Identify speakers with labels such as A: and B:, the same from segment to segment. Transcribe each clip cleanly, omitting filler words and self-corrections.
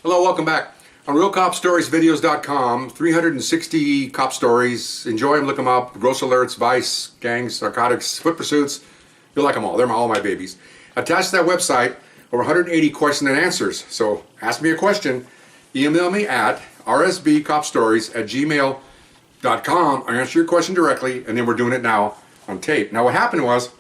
A: Hello, welcome back. On RealCopStoriesVideos.com, 360 cop stories. Enjoy them, look them up. Gross alerts, vice, gangs, narcotics, foot pursuits. You'll like them all. They're all my babies. Attached to that website, over 180 question and answers. So ask me a question. Email me at rsbcopstories@gmail.com. I answer your question directly, and then we're doing it now on tape. Now what happened was,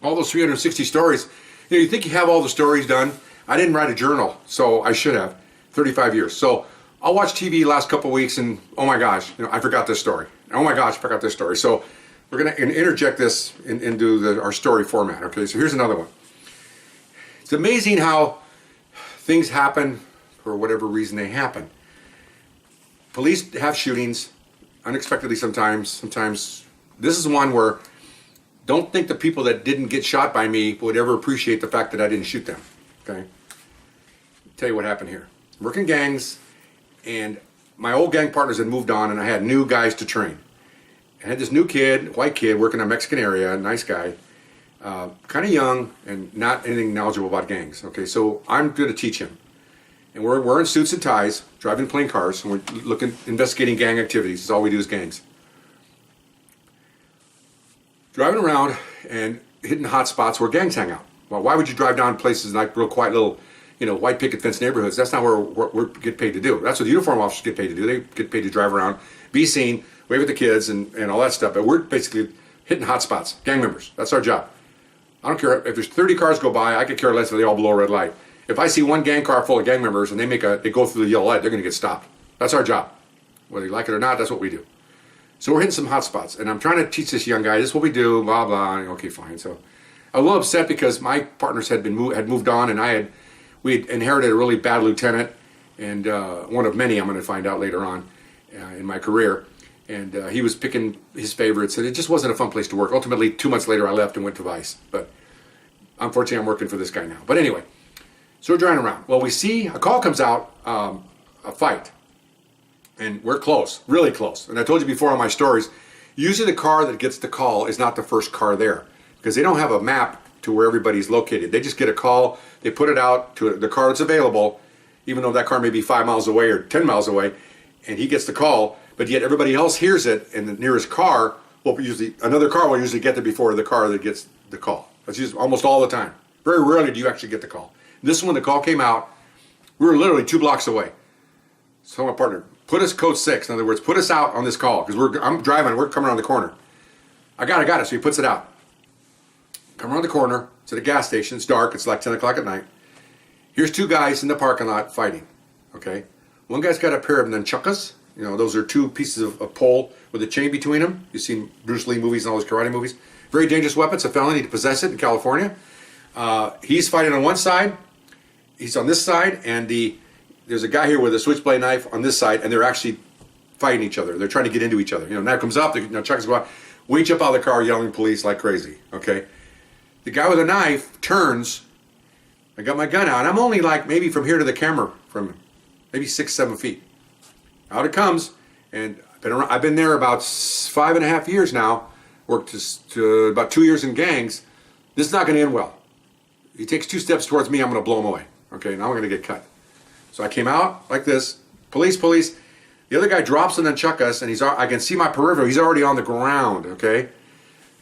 A: all those 360 stories, you think you have all the stories done. I didn't write a journal, so I should have. 35 years. So I'll watch TV last couple of weeks and oh my gosh, I forgot this story. Oh my gosh, I forgot this story. So we're going to interject this into our story format. Okay, so here's another one. It's amazing how things happen for whatever reason they happen. Police have shootings unexpectedly sometimes. Sometimes this is one where don't think the people that didn't get shot by me would ever appreciate the fact that I didn't shoot them. Okay? Tell you what happened here. Working gangs, and my old gang partners had moved on, and I had new guys to train. I had this new kid, white kid, working in a Mexican area, nice guy, kind of young and not anything knowledgeable about gangs. Okay, so I'm going to teach him. And we're wearing suits and ties, driving plain cars, and we're investigating gang activities. That's all we do is gangs. Driving around and hitting hot spots where gangs hang out. Well, why would you drive down places like real quiet little white picket fence neighborhoods? That's not where we get paid to do. That's what the uniform officers get paid to do. They get paid to drive around, be seen, wave at the kids, and all that stuff. But we're basically hitting hot spots, gang members. That's our job. I don't care if there's 30 cars go by. I could care less if they all blow a red light. If I see one gang car full of gang members and they go through the yellow light, they're going to get stopped. That's our job. Whether you like it or not, that's what we do. So we're hitting some hot spots, and I'm trying to teach this young guy, this is what we do, blah, blah. Okay, fine. So I was a little upset because my partners had moved on, and we had inherited a really bad lieutenant, and one of many I'm going to find out later on in my career. And he was picking his favorites, and it just wasn't a fun place to work. Ultimately, 2 months later, I left and went to Vice. But unfortunately, I'm working for this guy now. But anyway, so we're driving around. Well, we see a call comes out, a fight. And we're close, really close. And I told you before on my stories, usually the car that gets the call is not the first car there, because they don't have a map to where everybody's located. They just get a call, they put it out to the car that's available, even though that car may be 5 miles away or 10 miles away, and he gets the call, but yet everybody else hears it, and the nearest car another car will usually get there before the car that gets the call. That's usually almost all the time. Very rarely do you actually get the call. This one, the call came out, we were literally 2 blocks away. So my partner, put us code 6, in other words, put us out on this call, because I'm driving, we're coming around the corner. I got it, so he puts it out. Come around the corner, it's at a gas station, it's dark, it's like 10 o'clock at night. Here's 2 guys in the parking lot fighting, okay? One guy's got a pair of nunchuckas, those are 2 pieces of pole with a chain between them. You've seen Bruce Lee movies and all those karate movies. Very dangerous weapon, it's a felony to possess it in California. He's fighting on one side, he's on this side, and there's a guy here with a switchblade knife on this side, and they're actually fighting each other. They're trying to get into each other. Knife comes up, the nunchuckas go out. We jump out of the car yelling police like crazy, okay? The guy with the knife turns. I got my gun out, and I'm only like maybe from here to the camera, from maybe 6-7 feet. Out it comes, and I've been there about 5.5 years now. Worked to about 2 years in gangs. This is not going to end well. He takes 2 steps towards me, I'm going to blow him away. Okay, now I'm going to get cut. So I came out like this, police. The other guy drops the nunchuckas, and I can see my peripheral. He's already on the ground, okay?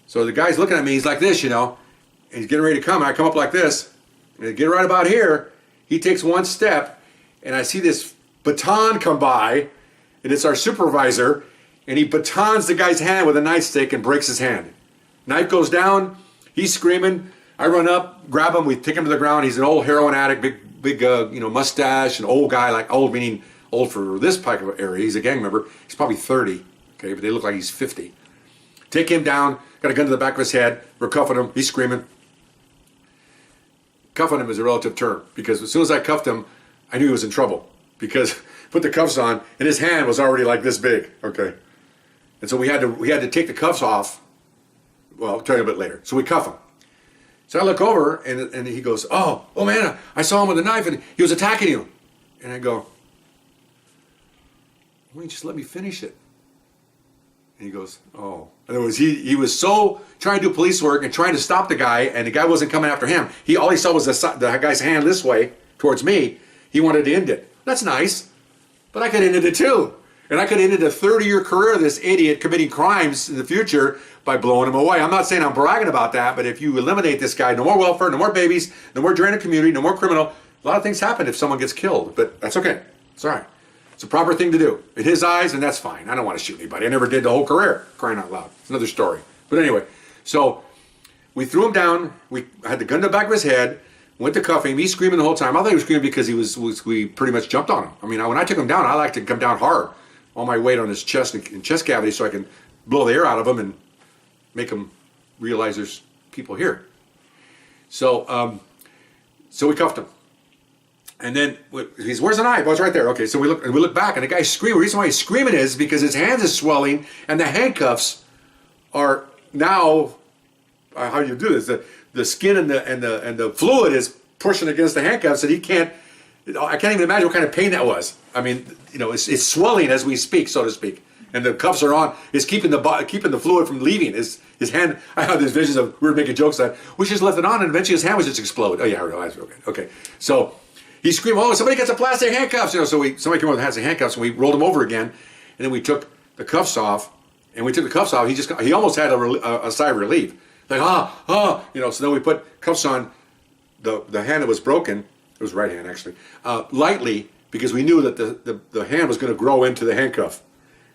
A: So the guy's looking at me, he's like this, and he's getting ready to come, and I come up like this, and I get right about here, he takes 1 step, and I see this baton come by, and it's our supervisor, and he batons the guy's hand with a nightstick and breaks his hand. Knife goes down, he's screaming, I run up, grab him, we take him to the ground. He's an old heroin addict, big mustache, an old guy, like old meaning old for this type of area. He's a gang member. He's probably 30, okay, but they look like he's 50. Take him down, got a gun to the back of his head, we're cuffing him, he's screaming. Cuffing him is a relative term, because as soon as I cuffed him, I knew he was in trouble, because put the cuffs on, and his hand was already like this big, okay? And so we had to take the cuffs off. Well, I'll tell you a bit later. So we cuff him. So I look over, and he goes, oh man, I saw him with a knife, and he was attacking you. And I go, why don't you just let me finish it? And he goes, oh. In other words, he was so trying to do police work and trying to stop the guy, and the guy wasn't coming after him. All he saw was the guy's hand this way towards me. He wanted to end it. That's nice, but I could have ended it too. And I could have ended a 30-year career of this idiot committing crimes in the future by blowing him away. I'm not saying I'm bragging about that, but if you eliminate this guy, no more welfare, no more babies, no more draining community, no more criminal. A lot of things happen if someone gets killed, but that's okay. It's all right. It's a proper thing to do in his eyes, and that's fine. I don't want to shoot anybody. I never did the whole career, crying out loud. It's another story. But anyway, so we threw him down. I had the gun to the back of his head, went to cuff him. He's screaming the whole time. I thought he was screaming because we pretty much jumped on him. I mean, when I took him down, I like to come down hard, all my weight on his chest and chest cavity so I can blow the air out of him and make him realize there's people here. So we cuffed him. And then he's, where's the knife? Oh, it's right there. Okay, so we look back, and the guy's screaming. The reason why he's screaming is because his hands is swelling, and the handcuffs are now. How do you do this? The skin and the fluid is pushing against the handcuffs, and he can't. I can't even imagine what kind of pain that was. I mean, it's swelling as we speak, so to speak, and the cuffs are on. It's keeping the fluid from leaving. His hand. I had these visions of we were making jokes that we just left it on, and eventually his hand was just explode. Oh yeah, I realized. Okay, so. He screamed, "Oh, somebody gets a plastic handcuffs!" So somebody came over with plastic handcuffs, and we rolled him over again, and then we took the cuffs off. And we took the cuffs off. He almost had a sigh of relief, like So then we put cuffs on the hand that was broken. It was right hand actually, lightly because we knew that the hand was going to grow into the handcuff,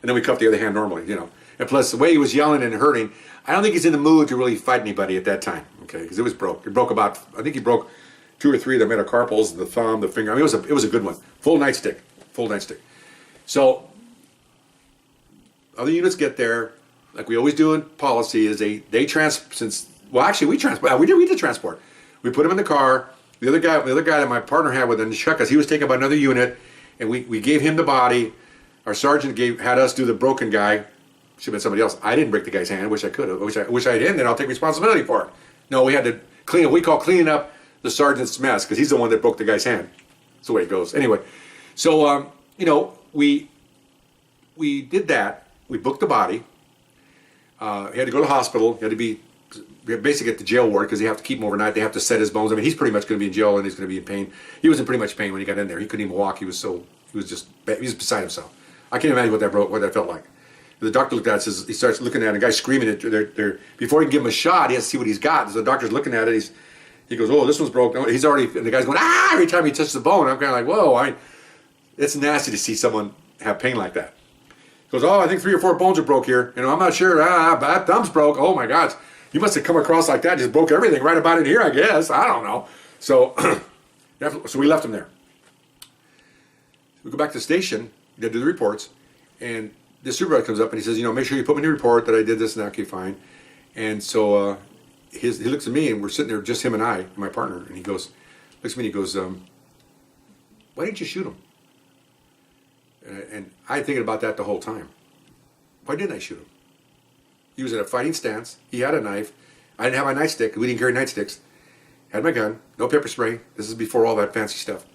A: and then we cuffed the other hand normally, And plus the way he was yelling and hurting, I don't think he's in the mood to really fight anybody at that time, okay? Because it was broke. It broke about, I think he broke 2 or 3 of the metacarpals, the thumb, the finger. I mean, it was a good one. Full nightstick. So other units get there, like we always do in policy, is we did transport. We put him in the car. The other guy that my partner had with him, Chuck, he was taken by another unit, and we gave him the body. Our sergeant had us do the broken guy. Should have been somebody else. I didn't break the guy's hand. I wish I could have. I wish I didn't, then I'll take responsibility for it. No, we had to clean it. We call cleaning up the sergeant's mess, because he's the one that broke the guy's hand. That's the way it goes. Anyway, so we did that. We booked the body. He had to go to the hospital. He had to be basically at the jail ward because they have to keep him overnight. They have to set his bones. I mean, he's pretty much going to be in jail and he's going to be in pain. He was in pretty much pain when he got in there. He couldn't even walk. He was beside himself. I can't imagine what that felt like. The doctor looked at it. He starts looking at it. The guy's screaming. Before he can give him a shot, he has to see what he's got. So the doctor's looking at it. He goes, "Oh, this one's broken." He's already, and the guy's going, "Ah!" Every time he touches the bone. I'm kind of like, "Whoa!" It's nasty to see someone have pain like that. He goes, "Oh, I think 3 or 4 bones are broke here. I'm not sure. That thumb's broke. Oh my gosh, you must have come across like that. Just broke everything right about in here, I guess. I don't know." So, so we left him there. We go back to the station. We do the reports, and the supervisor comes up and he says, "Make sure you put me in the report that I did this and that." Okay, fine. And so. He looks at me, and we're sitting there, just him and I, and my partner, and he looks at me and he goes, "Why didn't you shoot him?" And I thinking about that the whole time. Why didn't I shoot him? He was in a fighting stance. He had a knife. I didn't have my nightstick. We didn't carry nightsticks. Had my gun. No pepper spray. This is before all that fancy stuff.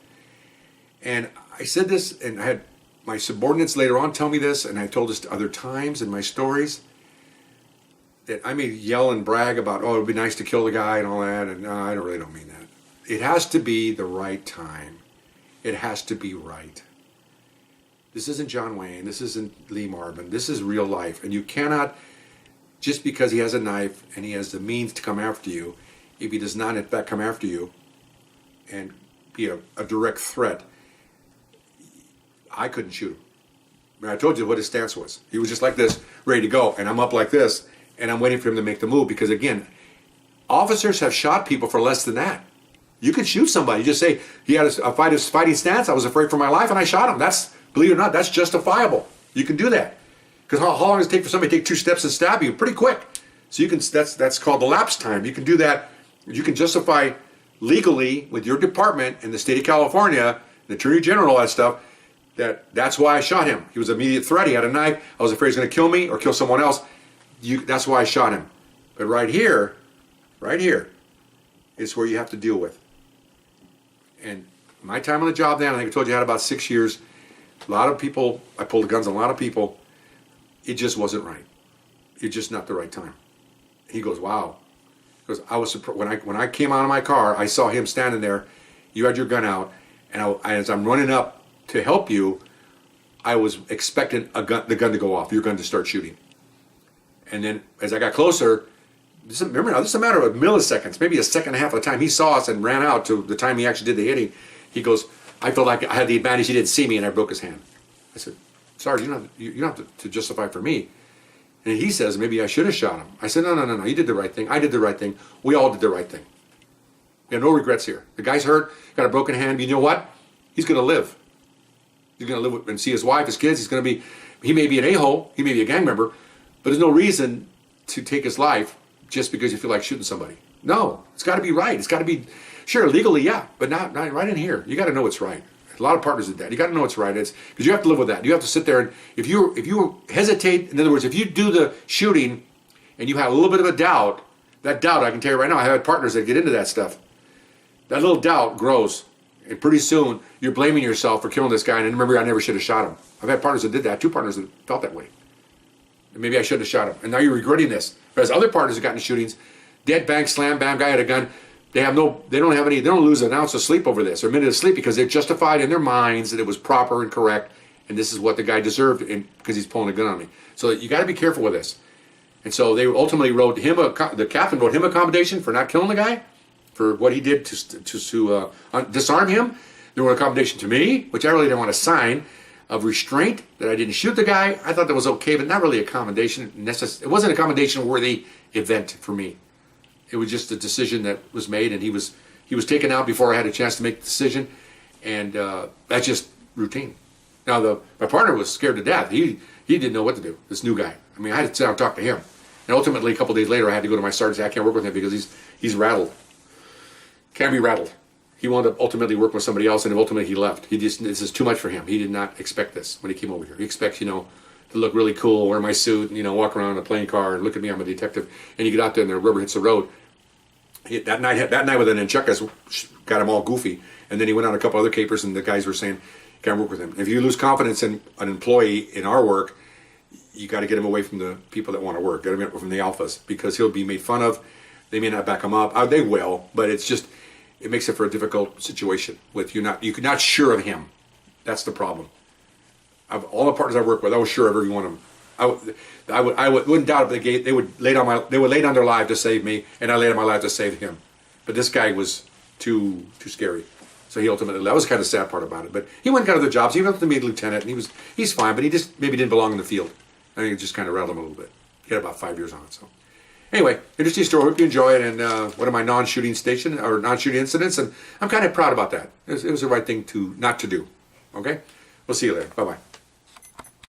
A: And I said this, and I had my subordinates later on tell me this, and I told this other times in my stories, that I may yell and brag about, "Oh, it'd be nice to kill the guy" and all that, and no, I really don't mean that. It has to be the right time. It has to be right. This isn't John Wayne. This isn't Lee Marvin. This is real life, and you cannot, just because he has a knife and he has the means to come after you, if he does not in fact come after you and be a direct threat, I couldn't shoot him. I mean, I told you what his stance was. He was just like this, ready to go, and I'm up like this, and I'm waiting for him to make the move, because again, officers have shot people for less than that. You can shoot somebody. You just say, he had a fighting stance, I was afraid for my life, and I shot him. That's, believe it or not, that's justifiable. You can do that. Because how long does it take for somebody to take 2 steps and stab you? Pretty quick. So you can, that's called the lapse time. You can do that. You can justify legally with your department in the state of California, the Attorney General, all that stuff, that's why I shot him. He was an immediate threat. He had a knife. I was afraid he was going to kill me or kill someone else. That's why I shot him. But right here is where you have to deal with. And my time on the job then, I think I told you I had about 6 years. A lot of people, I pulled the guns on a lot of people. It just wasn't right. It's just not the right time. He goes, "Wow." Because I was surprised when I came out of my car, I saw him standing there. You had your gun out, And as I'm running up to help you, I was expecting the gun to go off, your gun to start shooting. And then as I got closer, remember now, this is a matter of milliseconds, maybe a second and a half of the time he saw us and ran out to the time he actually did the hitting. He goes, I felt like I had the advantage, he didn't see me, and I broke his hand. I said, Sarge, you don't have to justify for me. And he says, maybe I should have shot him. I said, no, you did the right thing. I did the right thing. We all did the right thing. We have no regrets here. The guy's hurt, got a broken hand. You know what? He's going to live. He's going to live and see his wife, his kids. He may be an a-hole, he may be a gang member, but there's no reason to take his life just because you feel like shooting somebody. No, it's got to be right. It's got to be, sure, legally, yeah, but not right in here. You got to know what's right. A lot of partners did that. You got to know what's right. It's because you have to live with that. You have to sit there and if you hesitate, in other words, if you do the shooting and you have a little bit of a doubt, that doubt, I can tell you right now, I have had partners that get into that stuff. That little doubt grows, and pretty soon you're blaming yourself for killing this guy. And remember, I never should have shot him. I've had partners that did that. 2 partners that felt that way. And maybe I should have shot him. And now you're regretting this. Whereas other partners have gotten shootings, dead bang, slam, bam, guy had a gun. They don't lose an ounce of sleep over this or a minute of sleep because they're justified in their minds that it was proper and correct, and this is what the guy deserved because he's pulling a gun on me. So you got to be careful with this. And so they ultimately wrote him the captain wrote him a commendation for not killing the guy, for what he did to disarm him. They wrote a commendation to me, which I really didn't want to sign, of restraint, that I didn't shoot the guy. I thought that was okay, but not really a commendation. It wasn't a commendation-worthy event for me. It was just a decision that was made, and he was taken out before I had a chance to make the decision, and that's just routine. Now my partner was scared to death. He didn't know what to do. This new guy. I mean, I had to sit down and talk to him, and ultimately a couple of days later, I had to go to my sergeant and say I can't work with him because he's rattled. Can't be rattled. He wound up ultimately working with somebody else, and ultimately he left. This is too much for him. He did not expect this when he came over here. He expects to look really cool, wear my suit, and walk around in a plane car and look at me, I'm a detective. And you get out there and the rubber hits the road. That night with the nunchucks got him all goofy. And then he went on a couple other capers, and the guys were saying, can't work with him. If you lose confidence in an employee in our work, you got to get him away from the people that want to work. Get him away from the alphas, because he'll be made fun of. They may not back him up. They will, but it makes it for a difficult situation with you're not sure of him. That's the problem. Of all the partners I work with, I was sure of every one of them. I wouldn't doubt if they would lay down their life to save me, and I laid down my life to save him. But this guy was too scary. So he ultimately, that was kind of the sad part about it. But he went and got other jobs. He went up to be a lieutenant, and he's fine, but he just maybe didn't belong in the field. I think it just kind of rattled him a little bit. He had about 5 years on it. So anyway, interesting story. Hope you enjoy it. And one of my non-shooting incidents, and I'm kind of proud about that. It was the right thing not to do. Okay, we'll see you later. Bye bye.